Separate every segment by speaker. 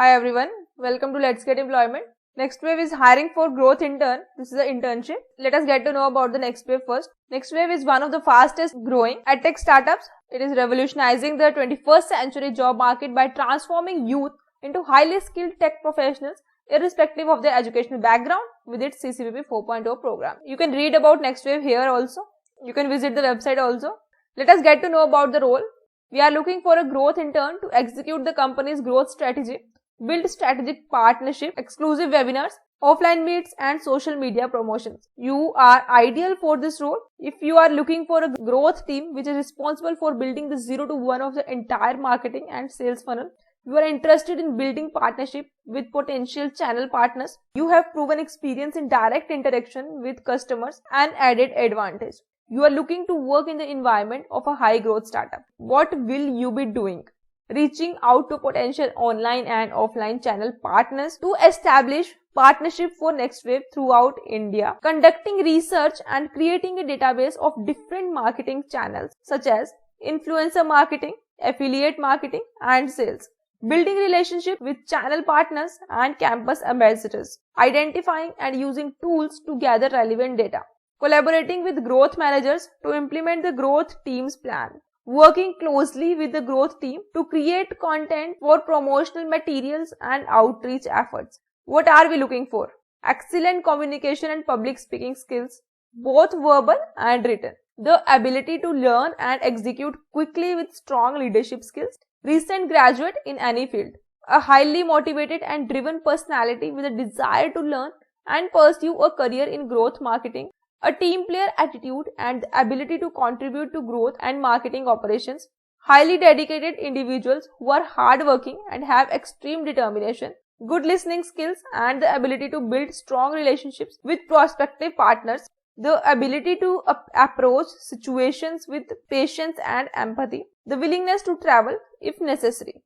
Speaker 1: Hi everyone, welcome to Let's Get Employment. Nxtwave is hiring for Growth Intern. This is an internship. Let us get to know about the Nxtwave first. Nxtwave is one of the fastest growing edtech startups. It is revolutionizing the 21st century job market by transforming youth into highly skilled tech professionals irrespective of their educational background with its CCPP 4.0 program. You can read about Nxtwave here also. You can visit the website also. Let us get to know about the role. We are looking for a growth intern to execute the company's growth strategy, build strategic partnership, exclusive webinars, offline meets and social media promotions. You are ideal for this role. If you are looking for a growth team which is responsible for building the 0 to 1 of the entire marketing and sales funnel, you are interested in building partnership with potential channel partners, you have proven experience in direct interaction with customers and added advantage. You are looking to work in the environment of a high growth startup. What will you be doing? Reaching out to potential online and offline channel partners to establish partnership for Nxtwave throughout India, conducting research and creating a database of different marketing channels such as influencer marketing, affiliate marketing and sales, building relationship with channel partners and campus ambassadors, identifying and using tools to gather relevant data, collaborating with growth managers to implement the growth team's plan, working closely with the growth team to create content for promotional materials and outreach efforts. What are we looking for? Excellent communication and public speaking skills, both verbal and written. The ability to learn and execute quickly with strong leadership skills. Recent graduate in any field. A highly motivated and driven personality with a desire to learn and pursue a career in growth marketing. A team player attitude and the ability to contribute to growth and marketing operations. Highly dedicated individuals who are hardworking and have extreme determination. Good listening skills and the ability to build strong relationships with prospective partners. The ability to approach situations with patience and empathy. The willingness to travel if necessary.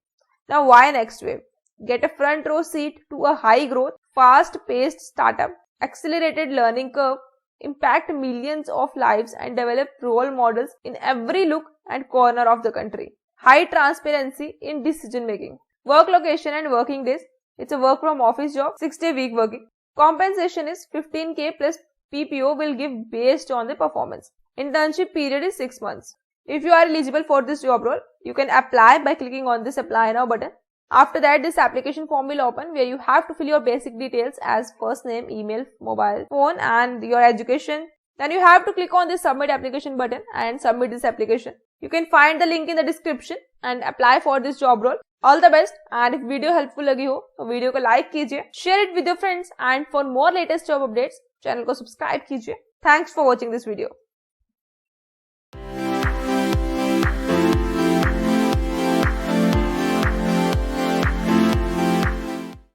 Speaker 1: Now why Nxtwave? Get a front row seat to a high growth, fast paced startup, accelerated learning curve, impact millions of lives and develop role models in every nook and corner of the country. High transparency in decision making. Work location and working days. It's a work from office job, 6-day week working. Compensation is 15k plus PPO will give based on the performance. Internship period is 6 months. If you are eligible for this job role, you can apply by clicking on this apply now button. After that, this application form will open where you have to fill your basic details as first name, email, mobile phone and your education. Then you have to click on this submit application button and submit this application. You can find the link in the description and apply for this job role. All the best, and if video helpful लगी हो तो video को like कीजिए, share it with your friends and for more latest job updates, channel को subscribe कीजिए. Thanks for watching this video.